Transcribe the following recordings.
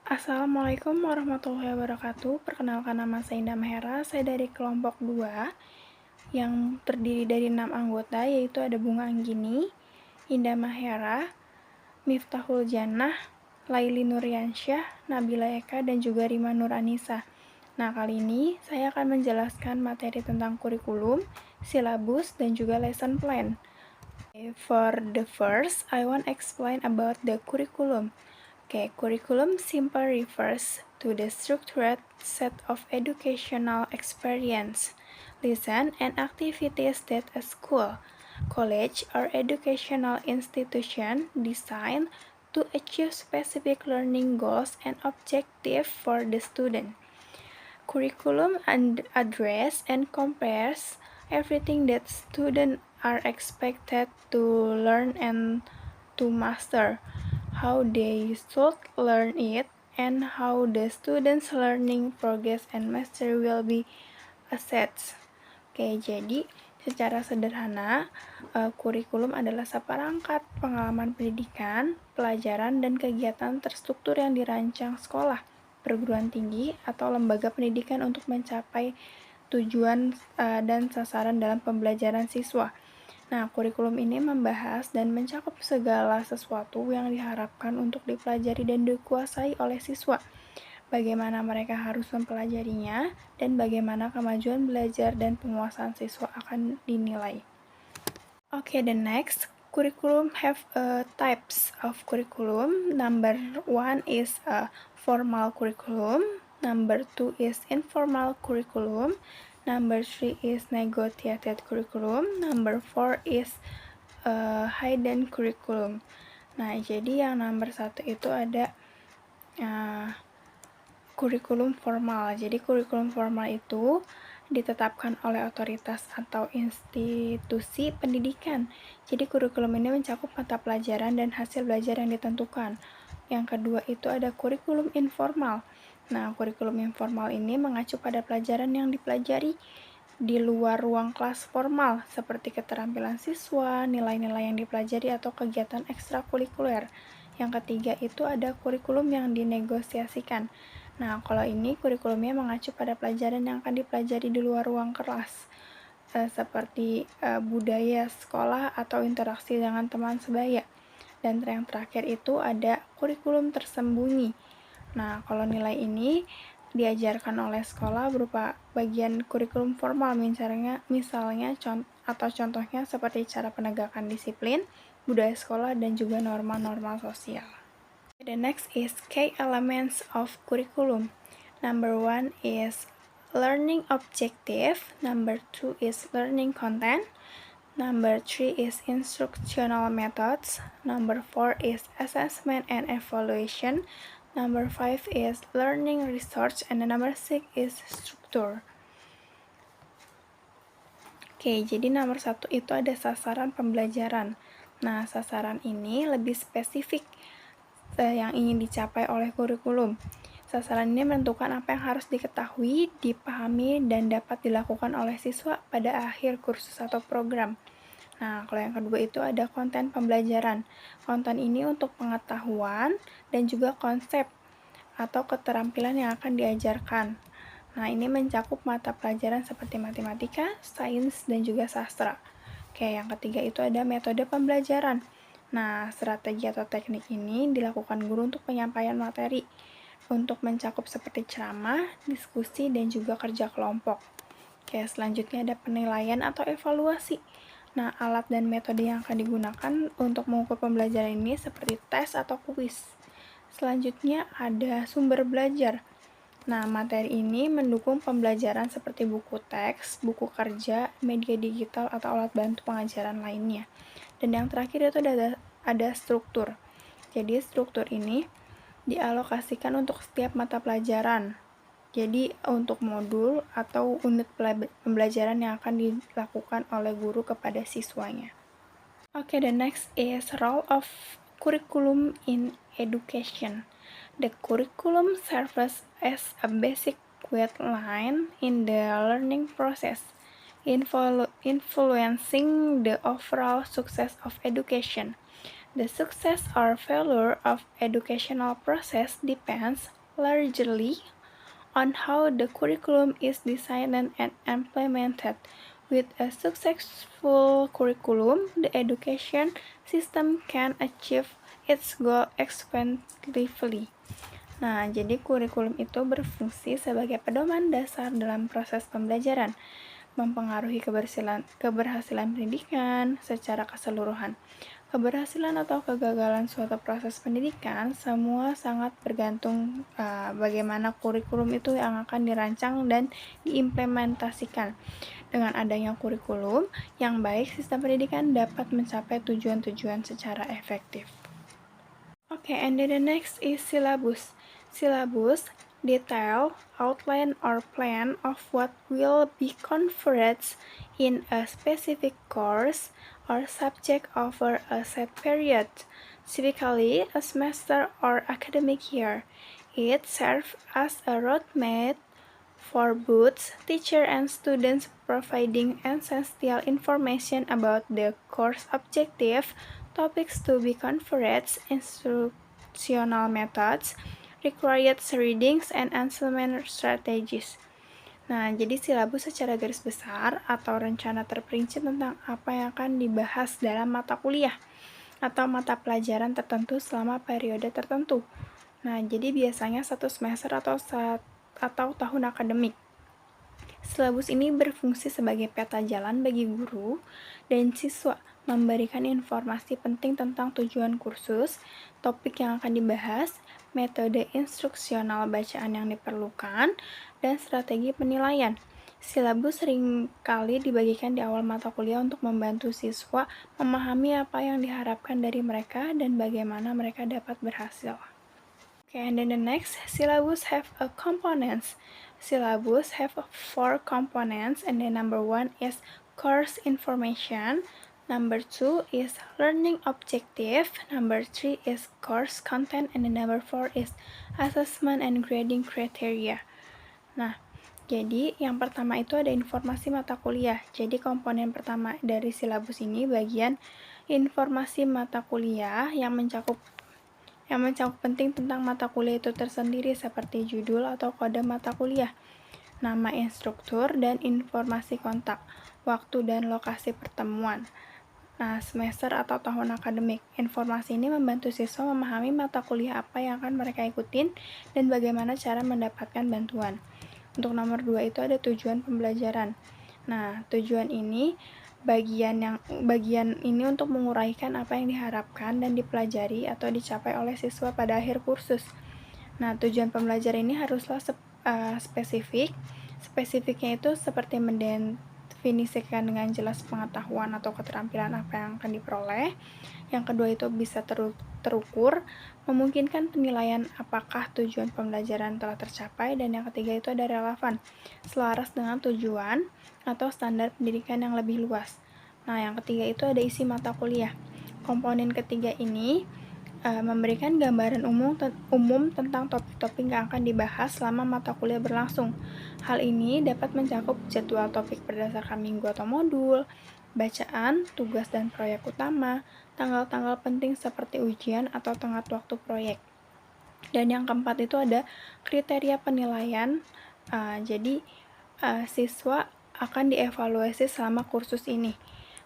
Assalamualaikum warahmatullahi wabarakatuh. Perkenalkan, nama saya Indah Mahera. Saya dari kelompok 2 yang terdiri dari 6 anggota, yaitu ada Bunga Anggini, Indah Mahera, Miftahul Jannah, Laili Nuryansyah, Nabila Eka, dan juga Rima Nur Anissa. Nah, kali ini saya akan menjelaskan materi tentang kurikulum, silabus, dan juga lesson plan. For the first, I want to explain about the curriculum. Curriculum simply refers to the structured set of educational experience, lesson, and activities that a school, college, or educational institution design to achieve specific learning goals and objectives for the student. Curriculum address and compares everything that students are expected to learn and to master, how they should learn it, and how the students' learning progress and mastery will be assessed. Jadi secara sederhana, kurikulum adalah seperangkat pengalaman pendidikan, pelajaran, dan kegiatan terstruktur yang dirancang sekolah, perguruan tinggi, atau lembaga pendidikan untuk mencapai tujuan dan sasaran dalam pembelajaran siswa. Nah, kurikulum ini membahas dan mencakup segala sesuatu yang diharapkan untuk dipelajari dan dikuasai oleh siswa, bagaimana mereka harus mempelajarinya, dan bagaimana kemajuan belajar dan penguasaan siswa akan dinilai. The next, curriculum have types of curriculum. Number 1 is formal curriculum. Number 2 is informal curriculum. Number 3 is negotiated curriculum. Number 4 is hidden curriculum. Nah, jadi yang nomor 1 itu ada kurikulum formal. Jadi kurikulum formal itu ditetapkan oleh otoritas atau institusi pendidikan. Jadi kurikulum ini mencakup mata pelajaran dan hasil belajar yang ditentukan. Yang kedua itu ada kurikulum informal. Nah, kurikulum informal ini mengacu pada pelajaran yang dipelajari di luar ruang kelas formal, seperti keterampilan siswa, nilai-nilai yang dipelajari, atau kegiatan ekstrakurikuler. Yang ketiga itu ada kurikulum yang dinegosiasikan. Nah, kalau ini kurikulumnya mengacu pada pelajaran yang akan dipelajari di luar ruang kelas, seperti budaya sekolah atau interaksi dengan teman sebaya. Dan yang terakhir itu ada kurikulum tersembunyi. Nah, kalau nilai ini diajarkan oleh sekolah berupa bagian kurikulum formal, misalnya contohnya seperti cara penegakan disiplin, budaya sekolah, dan juga norma-norma sosial. The next is key elements of curriculum. Number 1 is learning objective. Number 2 is learning content. Number 3 is instructional methods. Number 4 is assessment and evaluation. Number 5 is learning research. And the number 6 is structure. Jadi nomor 1 itu ada sasaran pembelajaran. Nah, sasaran ini lebih spesifik yang ingin dicapai oleh kurikulum. Sasaran ini menentukan apa yang harus diketahui, dipahami, dan dapat dilakukan oleh siswa pada akhir kursus atau program. Nah, kalau yang kedua itu ada konten pembelajaran. Konten ini untuk pengetahuan dan juga konsep atau keterampilan yang akan diajarkan. Nah, ini mencakup mata pelajaran seperti matematika, sains, dan juga sastra. Yang ketiga itu ada metode pembelajaran. Nah, strategi atau teknik ini dilakukan guru untuk penyampaian materi, untuk mencakup seperti ceramah, diskusi, dan juga kerja kelompok. Selanjutnya ada penilaian atau evaluasi. Nah, alat dan metode yang akan digunakan untuk mengukur pembelajaran ini seperti tes atau kuis. Selanjutnya ada sumber belajar. Nah, materi ini mendukung pembelajaran seperti buku teks, buku kerja, media digital, atau alat bantu pengajaran lainnya. Dan yang terakhir itu ada struktur. Jadi struktur ini dialokasikan untuk setiap mata pelajaran. Jadi untuk modul atau unit pembelajaran yang akan dilakukan oleh guru kepada siswanya. The next is role of curriculum in education. The curriculum serves as a basic guideline in the learning process, influencing the overall success of education. The success or failure of educational process depends largely on how the curriculum is designed and implemented. With a successful curriculum, the education system can achieve its goal effectively. Nah, jadi kurikulum itu berfungsi sebagai pedoman dasar dalam proses pembelajaran, mempengaruhi keberhasilan pendidikan secara keseluruhan. Keberhasilan atau kegagalan suatu proses pendidikan semua sangat bergantung bagaimana kurikulum itu yang akan dirancang dan diimplementasikan. Dengan adanya kurikulum yang baik, sistem pendidikan dapat mencapai tujuan-tujuan secara efektif. Okay, and then the next is syllabus. Syllabus detail, outline, or plan of what will be covered in a specific course or subject over a set period, typically a semester or academic year. It serves as a roadmap for both teachers and students, providing essential information about the course objective, topics to be covered, instructional methods, required readings, and assignment strategies. Nah, jadi silabus secara garis besar atau rencana terperinci tentang apa yang akan dibahas dalam mata kuliah atau mata pelajaran tertentu selama periode tertentu. Nah, jadi biasanya satu semester atau tahun akademik. Silabus ini berfungsi sebagai peta jalan bagi guru dan siswa, memberikan informasi penting tentang tujuan kursus, topik yang akan dibahas, metode instruksional bacaan yang diperlukan, dan strategi penilaian. Silabus seringkali dibagikan di awal mata kuliah untuk membantu siswa memahami apa yang diharapkan dari mereka dan bagaimana mereka dapat berhasil. Okay, and then the next, syllabus have a components. Syllabus have 4 components, and then number 1 is course information, number 2 is learning objective, number 3 is course content, and then number 4 is assessment and grading criteria. Nah, jadi yang pertama itu ada informasi mata kuliah. Jadi komponen pertama dari silabus ini bagian informasi mata kuliah yang mencakup penting tentang mata kuliah itu tersendiri seperti judul atau kode mata kuliah, nama instruktur, dan informasi kontak, waktu dan lokasi pertemuan. Nah, semester atau tahun akademik. Informasi ini membantu siswa memahami mata kuliah apa yang akan mereka ikutin dan bagaimana cara mendapatkan bantuan. Untuk nomor 2 itu ada tujuan pembelajaran. Nah, tujuan ini bagian ini untuk menguraikan apa yang diharapkan dan dipelajari atau dicapai oleh siswa pada akhir kursus. Nah, tujuan pembelajaran ini haruslah spesifik. Spesifiknya itu seperti mendefinisikan dengan jelas pengetahuan atau keterampilan apa yang akan diperoleh. Yang kedua itu bisa terukur, memungkinkan penilaian apakah tujuan pembelajaran telah tercapai, dan yang ketiga itu ada relevan, selaras dengan tujuan atau standar pendidikan yang lebih luas. Nah, yang ketiga itu ada isi mata kuliah. Komponen ketiga ini memberikan gambaran umum tentang topik-topik yang akan dibahas selama mata kuliah berlangsung. Hal ini dapat mencakup jadwal topik berdasarkan minggu atau modul, bacaan, tugas dan proyek utama, tanggal-tanggal penting seperti ujian atau tenggat waktu proyek. Dan yang keempat itu ada kriteria penilaian. Jadi siswa akan dievaluasi selama kursus ini.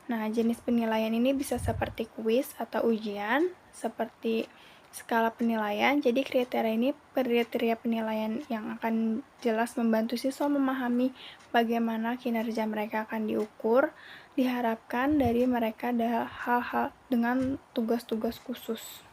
Nah, jenis penilaian ini bisa seperti kuis atau ujian, seperti skala penilaian. Jadi kriteria penilaian yang akan jelas membantu siswa memahami bagaimana kinerja mereka akan diukur. Diharapkan dari mereka ada hal-hal dengan tugas-tugas khusus.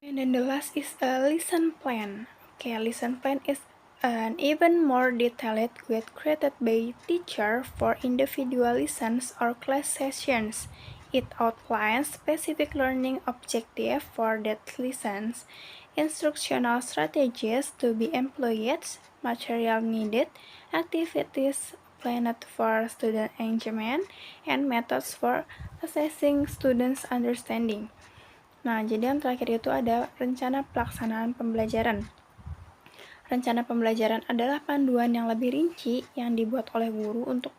And then the last is a lesson plan. Okay, lesson plan is an even more detailed guide created by teacher for individual lessons or class sessions. It outlines specific learning objectives for that lessons, instructional strategies to be employed, material needed, activities planned for student engagement, and methods for assessing students' understanding. Nah, jadi yang terakhir itu ada rencana pelaksanaan pembelajaran. Rencana pembelajaran adalah panduan yang lebih rinci yang dibuat oleh guru untuk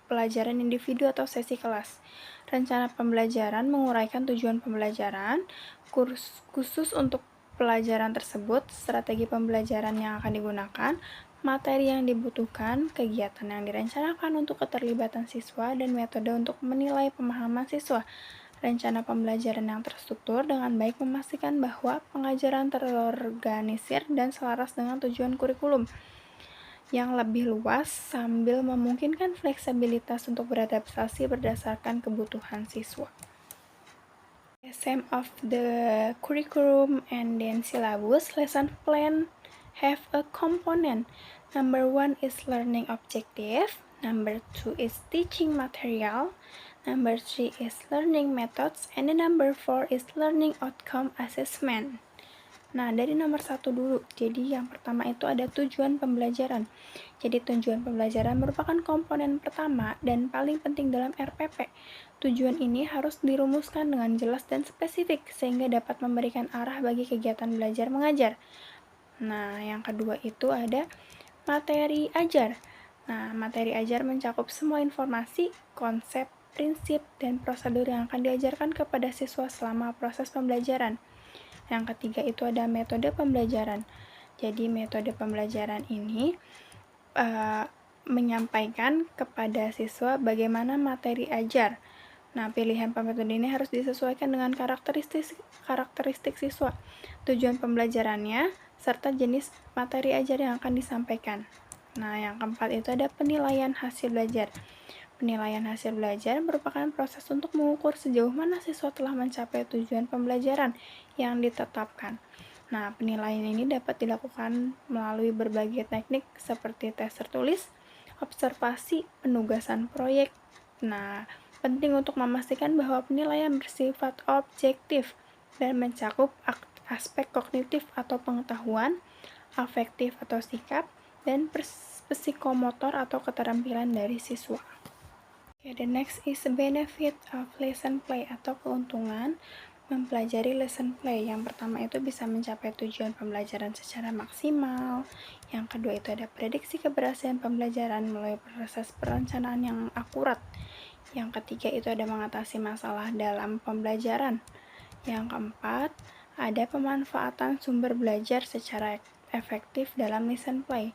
pelajaran individu atau sesi kelas. Rencana pembelajaran menguraikan tujuan pembelajaran, khusus untuk pelajaran tersebut, strategi pembelajaran yang akan digunakan, materi yang dibutuhkan, kegiatan yang direncanakan untuk keterlibatan siswa, dan metode untuk menilai pemahaman siswa. Rencana pembelajaran yang terstruktur dengan baik memastikan bahwa pengajaran terorganisir dan selaras dengan tujuan kurikulum yang lebih luas sambil memungkinkan fleksibilitas untuk beradaptasi berdasarkan kebutuhan siswa. Same of the curriculum and then syllabus, lesson plan have a component. Number 1 is learning objective, number 2 is teaching material, number 3 is learning methods, and the number 4 is learning outcome assessment. Nah, dari nomor 1 dulu. Jadi yang pertama itu ada tujuan pembelajaran. Jadi tujuan pembelajaran merupakan komponen pertama dan paling penting dalam RPP. Tujuan ini harus dirumuskan dengan jelas dan spesifik sehingga dapat memberikan arah bagi kegiatan belajar mengajar. Nah, yang kedua itu ada materi ajar. Nah, materi ajar mencakup semua informasi, konsep, prinsip, dan prosedur yang akan diajarkan kepada siswa selama proses pembelajaran. Yang ketiga itu ada metode pembelajaran. Jadi metode pembelajaran ini menyampaikan kepada siswa bagaimana materi ajar. Nah, pilihan metode ini harus disesuaikan dengan karakteristik siswa, tujuan pembelajarannya, serta jenis materi ajar yang akan disampaikan. Nah, yang keempat itu ada penilaian hasil belajar. Penilaian hasil belajar merupakan proses untuk mengukur sejauh mana siswa telah mencapai tujuan pembelajaran yang ditetapkan. Nah, penilaian ini dapat dilakukan melalui berbagai teknik seperti tes tertulis, observasi, penugasan proyek. Nah, penting untuk memastikan bahwa penilaian bersifat objektif dan mencakup aspek kognitif atau pengetahuan, afektif atau sikap, dan psikomotor atau keterampilan dari siswa. Okay, the next is the benefit of lesson play atau keuntungan mempelajari lesson play. Yang pertama itu bisa mencapai tujuan pembelajaran secara maksimal. Yang kedua itu ada prediksi keberhasilan pembelajaran melalui proses perencanaan yang akurat. Yang ketiga itu ada mengatasi masalah dalam pembelajaran. Yang keempat, ada pemanfaatan sumber belajar secara efektif dalam lesson play.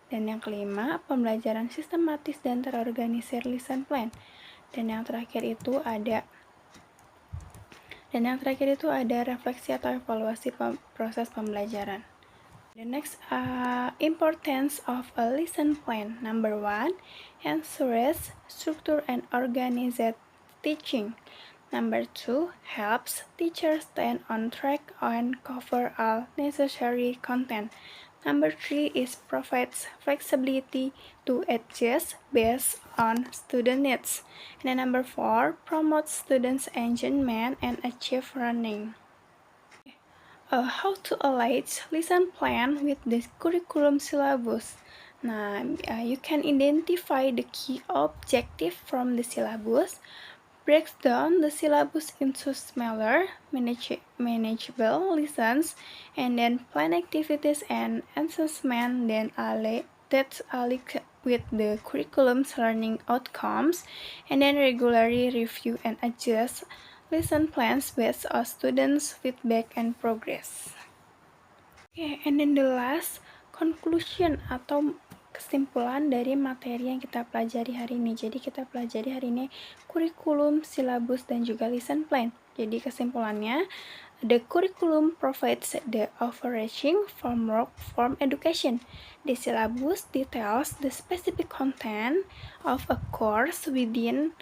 Dan yang kelima, pembelajaran sistematis dan terorganisir lesson plan. Dan yang terakhir itu ada refleksi atau evaluasi proses pembelajaran. The next importance of a lesson plan. Number 1, ensures structure and organized teaching. Number 2, helps teachers stay on track and cover all necessary content. Number 3 is provides flexibility to adjust based on student needs. And then number 4, promotes students' engagement and achieve learning. How to align lesson plan with the curriculum syllabus. Nah, you can identify the key objective from the syllabus, breaks down the syllabus into smaller, manageable lessons, and then plan activities and assessment that align with the curriculum's learning outcomes, and then regularly review and adjust lesson plans based on students' feedback and progress. Okay, and then the last conclusion atau kesimpulan dari materi yang kita pelajari hari ini. Jadi kita pelajari hari ini kurikulum, silabus, dan juga lesson plan. Jadi kesimpulannya, the curriculum provides the overarching framework for education. The syllabus details the specific content of a course within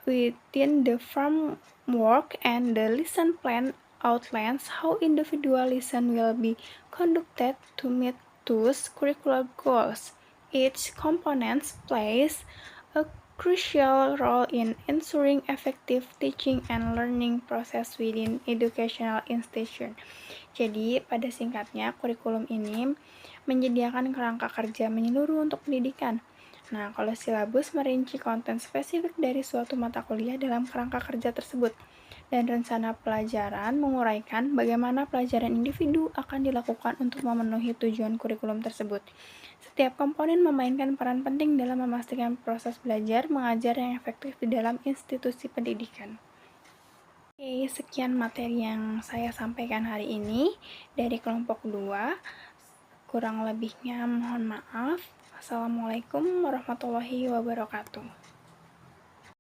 the framework, and the lesson plan outlines how individual lesson will be conducted to meet those curricular goals. Each component plays a crucial role in ensuring effective teaching and learning process within educational institution. Jadi, pada singkatnya, kurikulum ini menyediakan kerangka kerja menyeluruh untuk pendidikan. Nah, kalau silabus merinci konten spesifik dari suatu mata kuliah dalam kerangka kerja tersebut. dan rencana pelajaran menguraikan bagaimana pelajaran individu akan dilakukan untuk memenuhi tujuan kurikulum tersebut. Setiap komponen memainkan peran penting dalam memastikan proses belajar mengajar yang efektif di dalam institusi pendidikan. Oke, sekian materi yang saya sampaikan hari ini dari kelompok 2. Kurang lebihnya mohon maaf. Assalamualaikum warahmatullahi wabarakatuh.